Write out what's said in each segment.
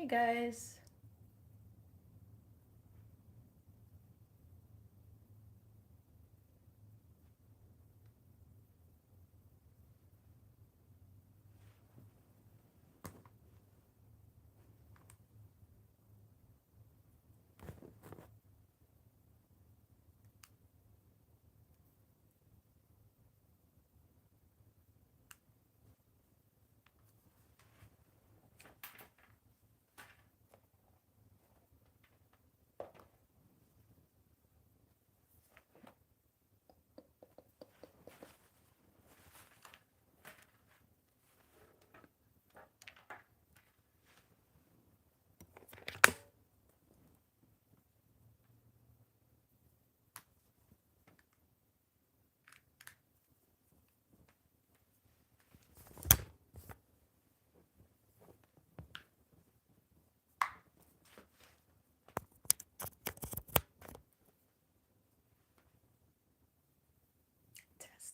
Hey guys.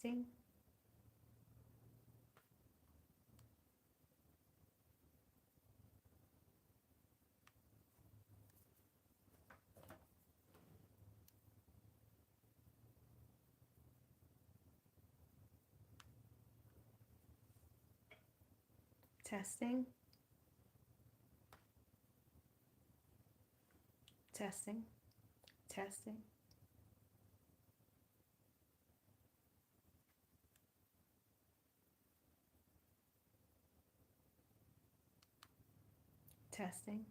Testing. Testing. Testing. Testing. Testing.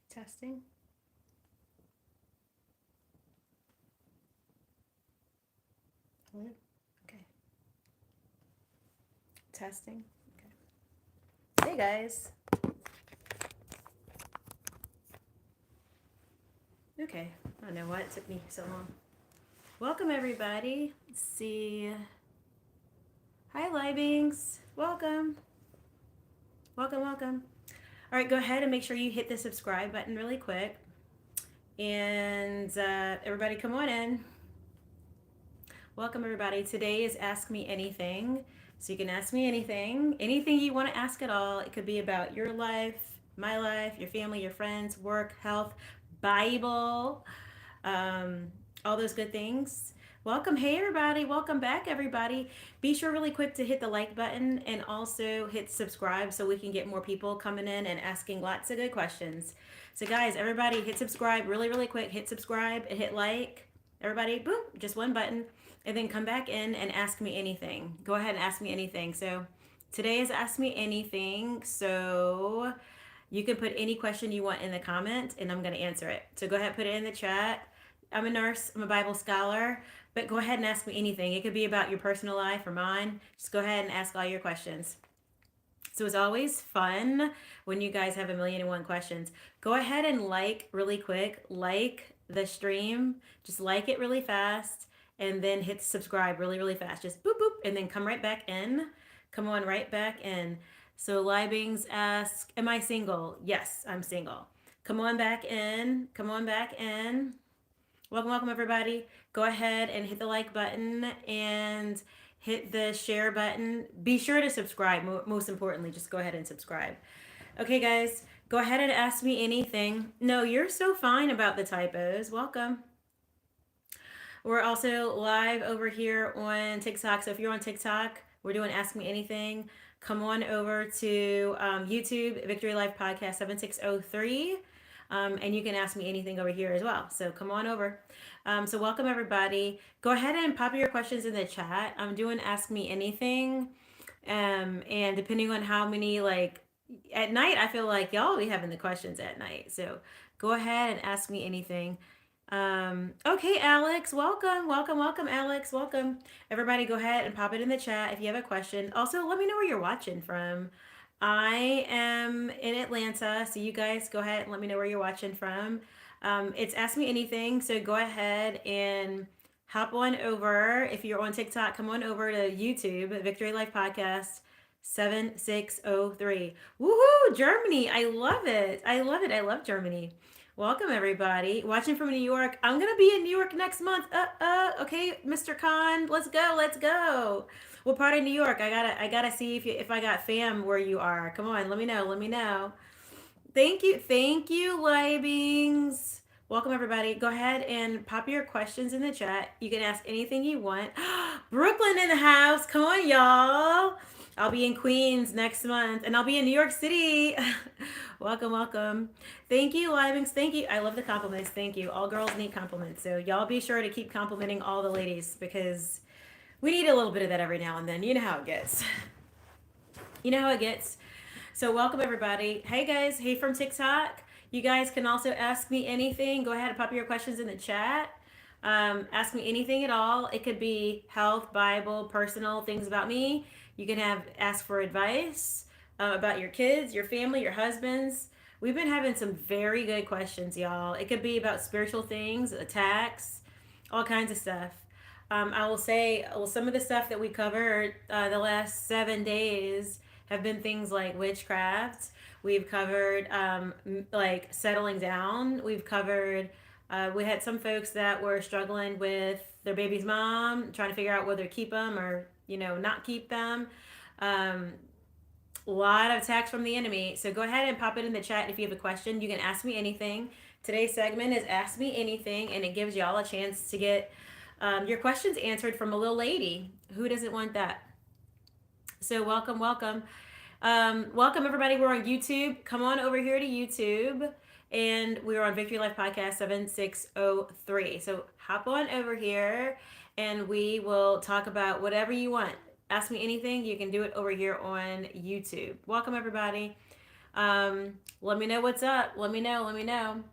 Testing. Hello? Okay. Testing. Okay. Hey guys. Okay. I don't know why it took me so long. Welcome everybody. Let's see. Hi Libings. Welcome. Welcome, welcome. All right, go ahead and make sure you hit the subscribe button really quick. And everybody come on in. Welcome everybody. Today is Ask Me Anything. So you can ask me anything you want to ask at all. It could be about your life, my life, your family, your friends, work, health, Bible, all those good things. Welcome. Hey everybody. Welcome back everybody. Be sure really quick to hit the like button and also hit subscribe so we can get more people coming in and asking lots of good questions. So guys, everybody hit subscribe really quick. Hit subscribe and hit like. Everybody, boom, just one button. And then come back in and ask me anything. Go ahead and ask me anything. So today is Ask Me Anything. So you can put any question you want in the comment and I'm going to answer it. So go ahead and put it in the chat. I'm a nurse, I'm a Bible scholar, but go ahead and ask me anything. It could be about your personal life or mine. Just go ahead and ask all your questions. So it's always fun when you guys have 1,000,001 questions. Go ahead and like really quick, like the stream, just like it really fast, and then hit subscribe really fast. Just boop boop, and then come right back in. Come on right back in. So Libings ask, am I single? Yes, I'm single. Come on back in. Come on back in. Welcome everybody. Go ahead and hit the like button and hit the share button. Be sure to subscribe. Most importantly, just go ahead and subscribe. Okay, guys, go ahead and ask me anything. No, you're so fine about the typos. Welcome. We're also live over here on TikTok. So if you're on TikTok, we're doing Ask Me Anything. Come on over to YouTube, Victory Life Podcast 7603. And you can ask me anything over here as well. So come on over. So welcome everybody. Go ahead and pop your questions in the chat. I'm doing Ask Me Anything. And depending on how many, like at night, I feel like y'all will be having the questions at night. So go ahead and ask me anything. Okay, Alex, welcome, welcome, welcome, Alex, welcome. Everybody, go ahead and pop it in the chat if you have a question. Also, let me know where you're watching from. I am in Atlanta, so you guys go ahead and let me know where you're watching from. It's Ask Me Anything, so go ahead and hop on over. If you're on TikTok, come on over to YouTube, Victory Life Podcast 7603. Woohoo, Germany! I love it. I love it. I love Germany. Welcome everybody. Watching from New York. I'm gonna be in New York next month. Okay, Mr. Khan, let's go, let's go. What part of New York? I gotta see if I got fam where you are. Come on, let me know, let me know. Thank you, Libings. Welcome everybody. Go ahead and pop your questions in the chat. You can ask anything you want. Brooklyn in the house. Come on, y'all. I'll be in Queens next month, and I'll be in New York City. Welcome, welcome. Thank you, Livings. Thank you. I love the compliments. Thank you. All girls need compliments, so y'all be sure to keep complimenting all the ladies because we need a little bit of that every now and then. You know how it gets. You know how it gets. So welcome everybody. Hey guys, hey from TikTok. You guys can also ask me anything. Go ahead and pop your questions in the chat. Ask me anything at all. It could be health, Bible, personal things about me. You can have ask for advice about your kids, your family, your husbands. We've been having some very good questions, y'all. It could be about spiritual things, attacks, all kinds of stuff. I will say, well, some of the stuff that we covered the last 7 days have been things like witchcraft. We've covered like settling down. We've covered, we had some folks that were struggling with their baby's mom, trying to figure out whether to keep them or, not keep them. A lot of attacks from the enemy. So go ahead and pop it in the chat if you have a question. You can ask me anything. Today's segment is Ask Me Anything, and it gives y'all a chance to get your questions answered from a little lady. Who doesn't want that? So welcome, welcome. Welcome everybody. We're on YouTube. Come on over here to YouTube. And we're on Victory Life Podcast 7603. So hop on over here and we will talk about whatever you want. Ask me anything. You can do it over here on YouTube. Welcome everybody. Let me know what's up. Let me know. Let me know.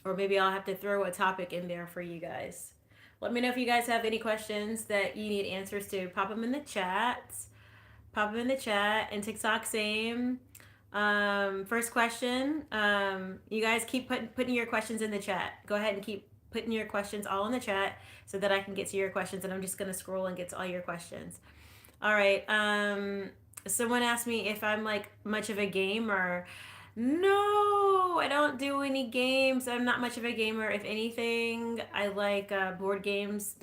Or maybe I'll have to throw a topic in there for you guys. Let me know if you guys have any questions that you need answers to. Pop them in the chat. Pop them in the chat. And TikTok, same. First question. You guys keep putting your questions in the chat. Go ahead and keep putting your questions all in the chat so that I can get to your questions. And I'm just going to scroll and get to all your questions. All right. Someone asked me if I'm like much of a gamer. No, I don't do any games. I'm not much of a gamer. If anything, I like board games,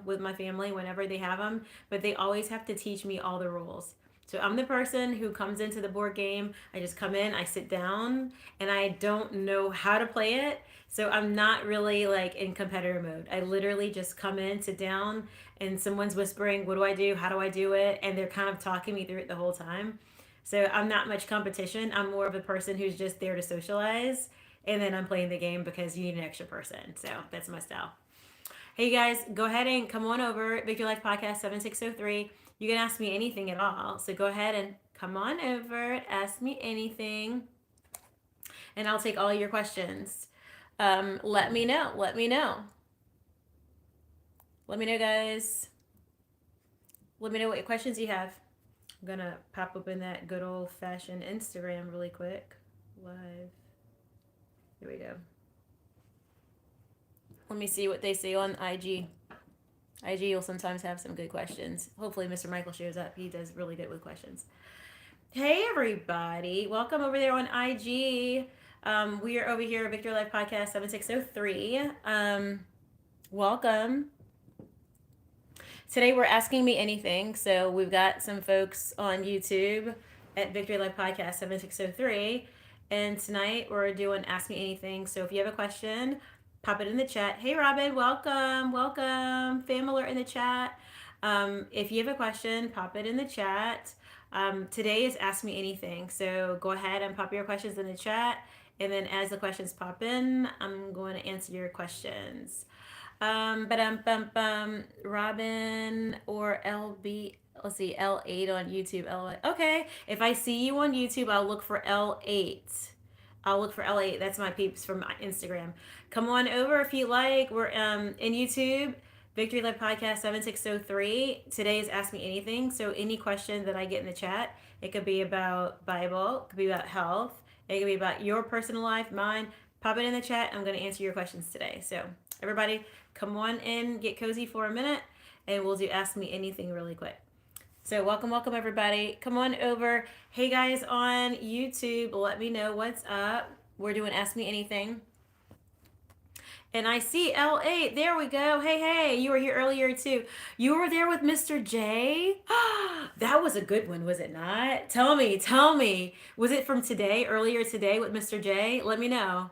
with my family whenever they have them. But they always have to teach me all the rules. So I'm the person who comes into the board game. I just come in, I sit down, and I don't know how to play it. So I'm not really like in competitor mode. I literally just come in, sit down, and someone's whispering, "What do I do? How do I do it?" And they're kind of talking me through it the whole time. So I'm not much competition. I'm more of a person who's just there to socialize. And then I'm playing the game because you need an extra person. So that's my style. Hey guys, go ahead and come on over. Victory Life Podcast 7603. You can ask me anything at all. So go ahead and come on over. Ask me anything. And I'll take all your questions. Let me know. Let me know. Let me know, guys. Let me know what questions you have. I'm gonna pop up in that good old fashioned Instagram really quick. Live. Here we go. Let me see what they say on IG. IG will sometimes have some good questions. Hopefully Mr. Michael shows up. He does really good with questions. Hey everybody. Welcome over there on IG. We are over here at Victory Life Podcast 7603. Welcome. Today we're asking me anything. So we've got some folks on YouTube at Victory Life Podcast 7603. And tonight we're doing Ask Me Anything. So if you have a question, pop it in the chat. Hey Robin, welcome. Welcome. Family in the chat. If you have a question, pop it in the chat. Today is Ask Me Anything. So go ahead and pop your questions in the chat. And then as the questions pop in, I'm going to answer your questions. Robin or LB, let's see, L8 on YouTube. Okay, if I see you on YouTube, I'll look for L8. I'll look for LA. That's my peeps from Instagram. Come on over if you like. We're in YouTube, Victory Life Podcast 7603. Today is Ask Me Anything. So any question that I get in the chat, it could be about Bible, it could be about health, it could be about your personal life, mine. Pop it in the chat. I'm going to answer your questions today. So everybody, come on in, get cozy for a minute, and we'll do Ask Me Anything really quick. So welcome everybody. Come on over. Hey guys on YouTube, let me know what's up. We're doing Ask Me Anything. And I see L8. There we go. Hey, you were here earlier too. You were there with Mr. J. That was a good one, was it not? Tell me. Was it from today, earlier today with Mr. J? Let me know.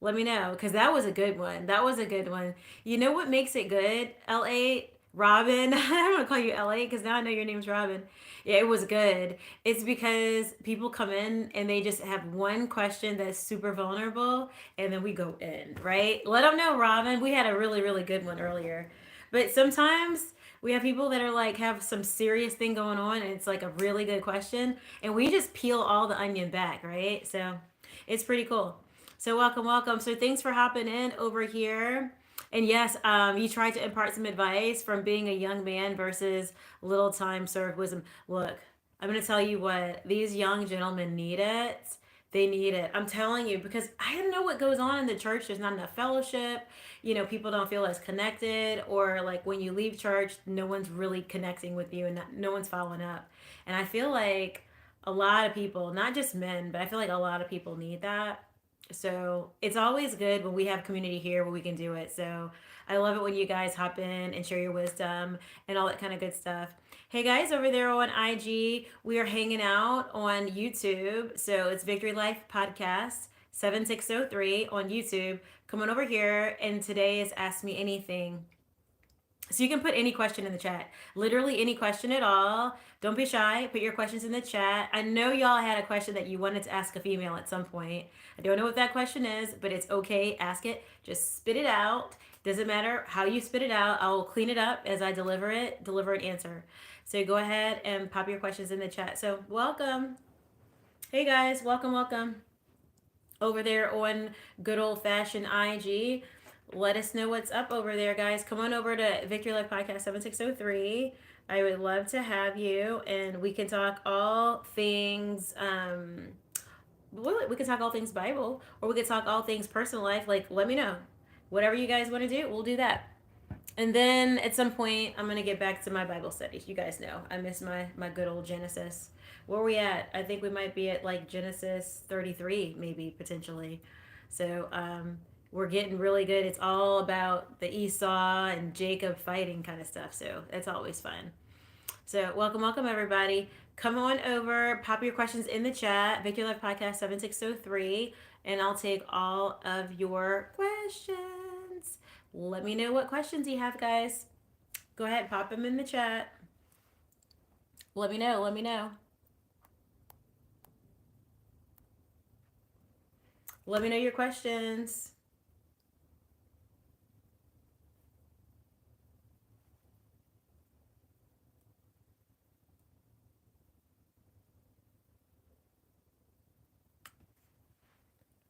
Because that was a good one. You know what makes it good? L8, Robin. I'm going to call you L8 because now I know your name's Robin. Yeah, it was good. It's because people come in and they just have one question that's super vulnerable and then we go in, right? Let them know, Robin. We had a really, really good one earlier. But sometimes we have people that are like have some serious thing going on and it's like a really good question and we just peel all the onion back, right? So it's pretty cool. So welcome. So thanks for hopping in over here. And yes, you tried to impart some advice from being a young man versus little time served wisdom. Look, I'm going to tell you what, these young gentlemen need it. They need it. I'm telling you, because I don't know what goes on in the church. There's not enough fellowship. You know, people don't feel as connected, or like when you leave church, no one's really connecting with you and no one's following up. And I feel like a lot of people, not just men, but I feel like a lot of people need that. So it's always good when we have community here where we can do it. So I love it when you guys hop in and share your wisdom and all that kind of good stuff. Hey guys, over there on IG, we are hanging out on YouTube. So it's Victory Life Podcast 7603 on YouTube. Come on over here, and today is Ask Me Anything. So you can put any question in the chat. Literally any question at all. Don't be shy. Put your questions in the chat. I know y'all had a question that you wanted to ask a female at some point. I don't know what that question is, but it's okay. Ask it. Just spit it out. Doesn't matter how you spit it out. I'll clean it up as I deliver an answer. So go ahead and pop your questions in the chat. So welcome. Hey guys, welcome. Over there on good old fashioned IG. Let us know what's up over there, guys. Come on over to Victory Life Podcast 7603. I would love to have you, and we can talk all things. We can talk all things Bible, or we can talk all things personal life. Like, let me know. Whatever you guys want to do, we'll do that. And then at some point, I'm gonna get back to my Bible studies. You guys know I miss my good old Genesis. Where are we at? I think we might be at like Genesis 33, maybe potentially. So we're getting really good. It's all about the Esau and Jacob fighting kind of stuff. So that's always fun. So welcome everybody. Come on over, pop your questions in the chat, Victory Life Podcast 7603, and I'll take all of your questions. Let me know what questions you have, guys. Go ahead, pop them in the chat. Let me know. Let me know your questions.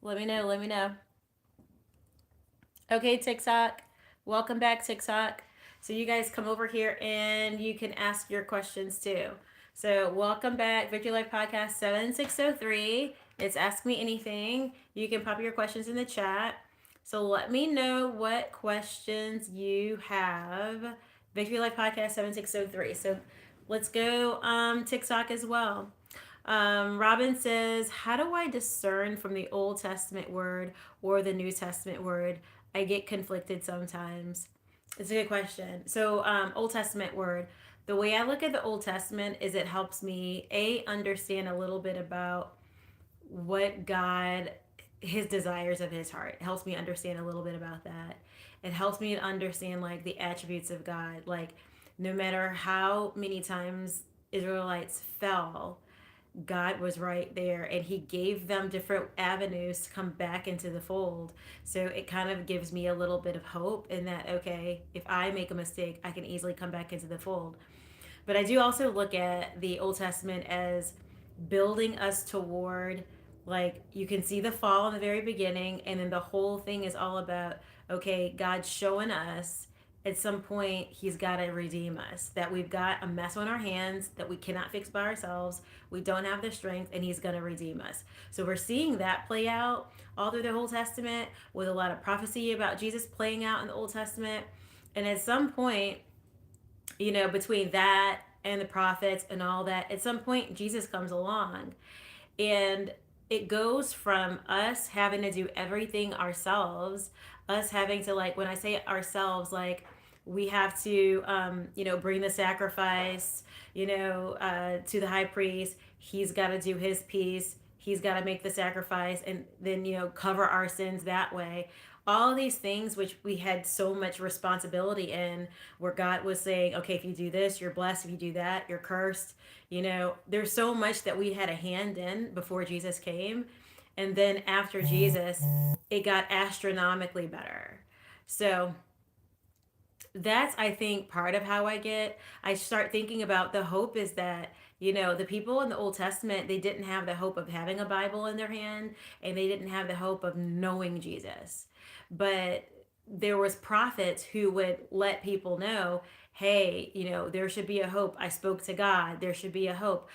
Let me know. Okay, TikTok. Welcome back, TikTok. So you guys come over here and you can ask your questions too. So welcome back, Victory Life Podcast 7603. It's Ask Me Anything. You can pop your questions in the chat. So let me know what questions you have. Victory Life Podcast 7603. So let's go TikTok as well. Robin says, how do I discern from the Old Testament word or the New Testament word? I get conflicted sometimes. It's a good question. So Old Testament word. The way I look at the Old Testament is it helps me, understand a little bit about what God, his desires of his heart. It helps me understand a little bit about that. It helps me to understand like the attributes of God. Like no matter how many times Israelites fell, God was right there and he gave them different avenues to come back into the fold. So it kind of gives me a little bit of hope in that, okay, if I make a mistake, I can easily come back into the fold. But I do also look at the Old Testament as building us toward Like you can see the fall in the very beginning, and then the whole thing is all about, okay, God's showing us at some point he's got to redeem us, that we've got a mess on our hands that we cannot fix by ourselves, we don't have the strength, and he's going to redeem us. So we're seeing that play out all through the Old Testament, with a lot of prophecy about Jesus playing out in the Old Testament. And at some point, between that and the prophets and all that, at some point Jesus comes along, and it goes from us having to do everything ourselves, us having to, like, when I say ourselves, like, we have to, bring the sacrifice, to the high priest. He's got to do his piece. He's got to make the sacrifice and then, cover our sins that way. All these things which we had so much responsibility in, where God was saying, okay, if you do this, you're blessed. If you do that, you're cursed. There's so much that we had a hand in before Jesus came. And then after Jesus, it got astronomically better. So that's, I think, part of how I start thinking about the hope is that, the people in the Old Testament, they didn't have the hope of having a Bible in their hand, and they didn't have the hope of knowing Jesus. But there was prophets who would let people know, hey, there should be a hope. I spoke to God. There should be a hope.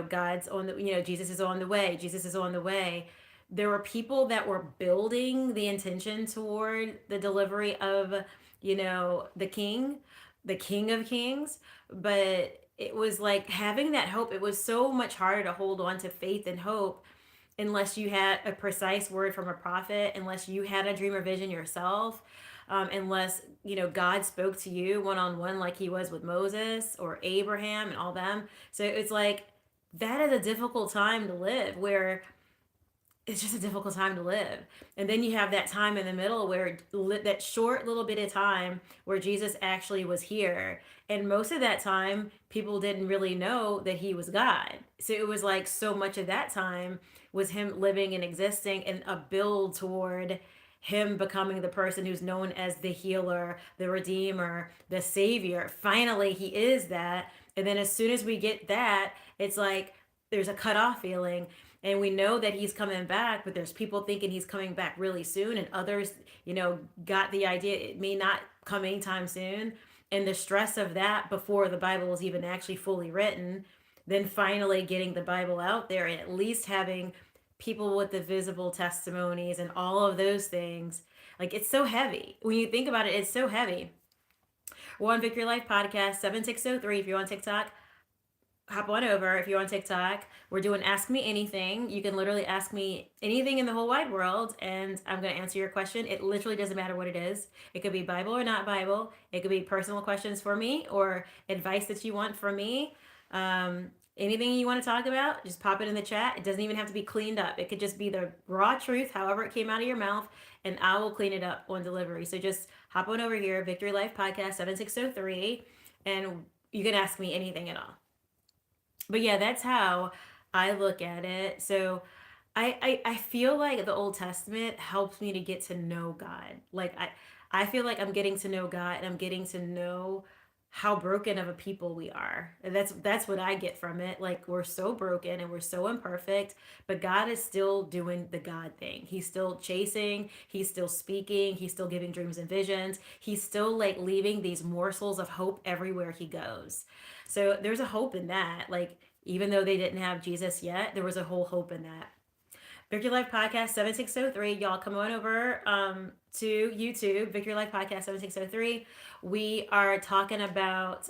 God's on the, Jesus is on the way. Jesus is on the way. There were people that were building the intention toward the delivery of, the King of Kings. But it was like having that hope. It was so much harder to hold on to faith and hope unless you had a precise word from a prophet, unless you had a dream or vision yourself, unless God spoke to you one on one, like He was with Moses or Abraham and all them. So it's like that is a difficult time to live, where it's just a difficult time to live. And then you have that time in the middle where that short little bit of time where Jesus actually was here. And most of that time, people didn't really know that he was God. So it was like so much of that time was him living and existing, and a build toward him becoming the person who's known as the healer, the redeemer, the savior. Finally, he is that. And then as soon as we get that, it's like there's a cutoff feeling, and we know that he's coming back, but there's people thinking he's coming back really soon, and others, got the idea it may not come anytime soon. And the stress of that before the Bible was even actually fully written, then finally getting the Bible out there, and at least having people with the visible testimonies and all of those things. Like, it's so heavy. When you think about it, it's so heavy. We're on Victory Life Podcast 7603. If you're on TikTok, hop on over. If you're on TikTok, we're doing Ask Me Anything. You can literally ask me anything in the whole wide world, and I'm going to answer your question. It literally doesn't matter what it is. It could be Bible or not Bible. It could be personal questions for me, or advice that you want from me. Anything you want to talk about, just pop it in the chat. It doesn't even have to be cleaned up. It could just be the raw truth, however it came out of your mouth, and I will clean it up on delivery. So just hop on over here, Victory Life Podcast 7603, and you can ask me anything at all. But yeah, that's how I look at it. So I feel like the Old Testament helps me to get to know God. Like I feel like I'm getting to know God, and I'm getting to know how broken of a people we are. And that's what I get from it. Like, we're so broken and we're so imperfect, but God is still doing the God thing. He's still chasing, he's still speaking, he's still giving dreams and visions. He's still like leaving these morsels of hope everywhere he goes. So there's a hope in that. Like, even though they didn't have Jesus yet, there was a whole hope in that. Victory Life Podcast 7603. Y'all come on over to YouTube, Victory Life Podcast 7603. We are talking about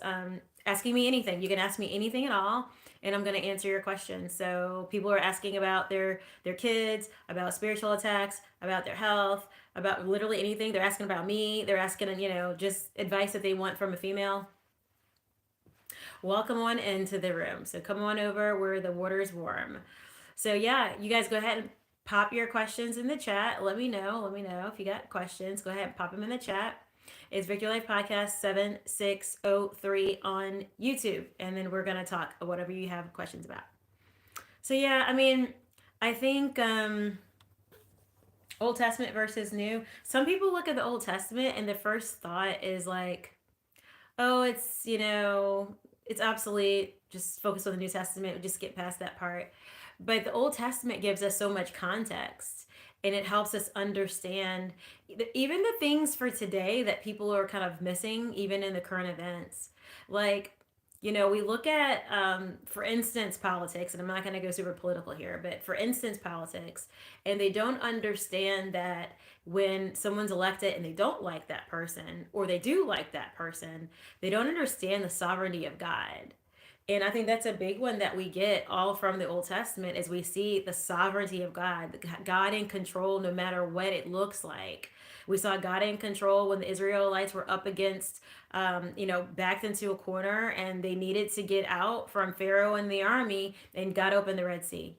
asking me anything. You can ask me anything at all, and I'm going to answer your questions. So people are asking about their kids, about spiritual attacks, about their health, about literally anything. They're asking about me. They're asking, just advice that they want from a female. Welcome on into the room. So come on over where the water is warm. So yeah, you guys go ahead and pop your questions in the chat. Let me know if you got questions. Go ahead and pop them in the chat. It's Victory Life Podcast 7603 on YouTube. And then we're going to talk whatever you have questions about. So yeah, I think Old Testament versus New. Some people look at the Old Testament and the first thought is like, oh, it's obsolete. Just focus on the New Testament. Just get past that part. But the Old Testament gives us so much context, and it helps us understand even the things for today that people are kind of missing, even in the current events. Like, we look at, for instance, politics, and I'm not going to go super political here, but for instance, politics, and they don't understand that when someone's elected and they don't like that person, or they do like that person, they don't understand the sovereignty of God. And I think that's a big one that we get all from the Old Testament is we see the sovereignty of God, God in control no matter what it looks like. We saw God in control when the Israelites were up against, backed into a corner and they needed to get out from Pharaoh and the army, and God opened the Red Sea.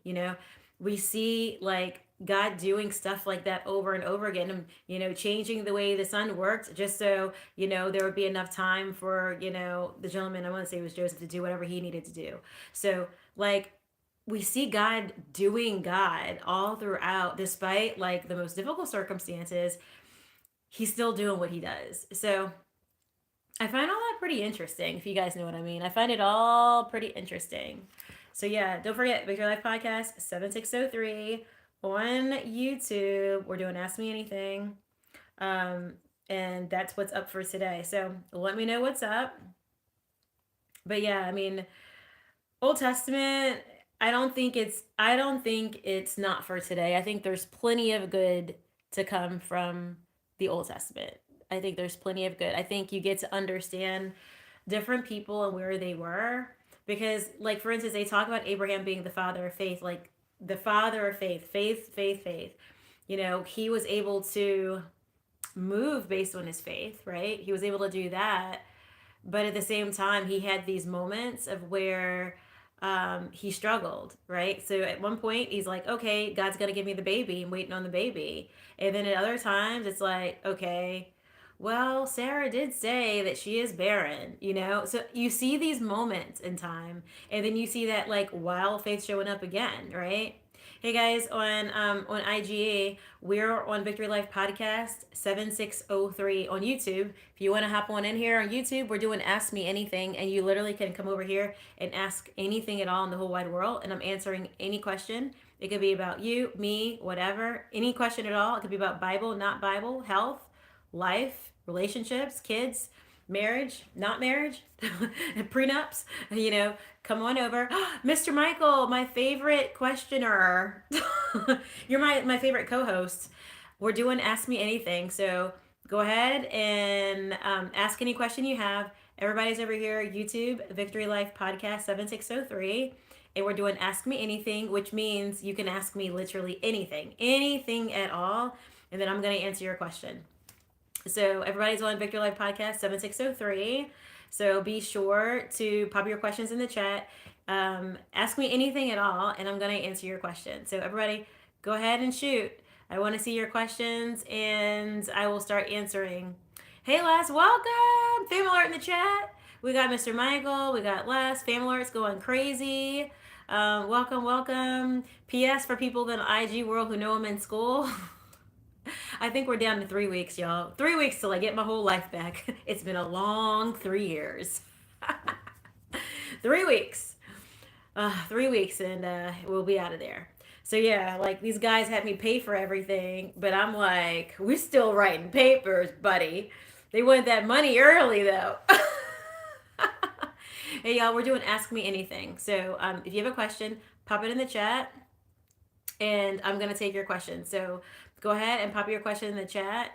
We see like God doing stuff like that over and over again, and changing the way the sun worked just so there would be enough time for the gentleman, I want to say it was Joseph, to do whatever he needed to do. So like we see God doing God all throughout, despite like the most difficult circumstances. He's still doing what he does. So I find all that pretty interesting, if you guys know what I mean. I find it all pretty interesting. So yeah, don't forget, Victory Life Podcast 7603 on YouTube. We're doing Ask Me Anything. And that's what's up for today. So let me know what's up. But yeah, I mean, Old Testament, I don't think it's not for today. I think there's plenty of good to come from the Old Testament. I think there's plenty of good. I think you get to understand different people and where they were. Because, like, for instance, they talk about Abraham being the father of faith, like the father of faith, faith, faith, faith. He was able to move based on his faith, right? He was able to do that. But at the same time, he had these moments of where he struggled, right? So at one point, he's like, okay, God's going to give me the baby. I'm waiting on the baby. And then at other times, it's like, okay, well, Sarah did say that she is barren, So you see these moments in time, and then you see that like wild faith showing up again, right? Hey guys, on IGA, we're on Victory Life Podcast 7603 on YouTube. If you want to hop on in here on YouTube, we're doing Ask Me Anything, and you literally can come over here and ask anything at all in the whole wide world, and I'm answering any question. It could be about you, me, whatever, any question at all. It could be about Bible, not Bible, health, life, relationships, kids, marriage, not marriage, prenups, come on over. Mr. Michael, my favorite questioner. You're my favorite co-host. We're doing Ask Me Anything. So go ahead and ask any question you have. Everybody's over here, YouTube, Victory Life Podcast 7603. And we're doing Ask Me Anything, which means you can ask me literally anything at all. And then I'm going to answer your question. So everybody's on Victory Life Podcast 7603. So be sure to pop your questions in the chat. Ask me anything at all, and I'm going to answer your question. So everybody, go ahead and shoot. I want to see your questions, and I will start answering. Hey, Les, welcome. Family Alert in the chat. We got Mr. Michael. We got Les. Family Alert's going crazy. Welcome. P.S. for people in the IG world who know I'm in school. I think we're down to 3 weeks, y'all. 3 weeks till I get my whole life back. It's been a long 3 years. 3 weeks. 3 weeks, and we'll be out of there. So yeah, like these guys had me pay for everything, but I'm like, we're still writing papers, buddy. They wanted that money early though. Hey y'all, we're doing Ask Me Anything. So if you have a question, pop it in the chat, and I'm gonna take your question. So go ahead and pop your question in the chat.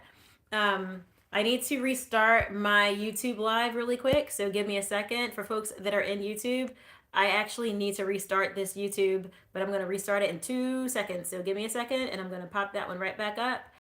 I need to restart my YouTube live really quick, so give me a second. For folks that are in YouTube, I actually need to restart this YouTube, but I'm going to restart it in 2 seconds. So give me a second, and I'm going to pop that one right back up.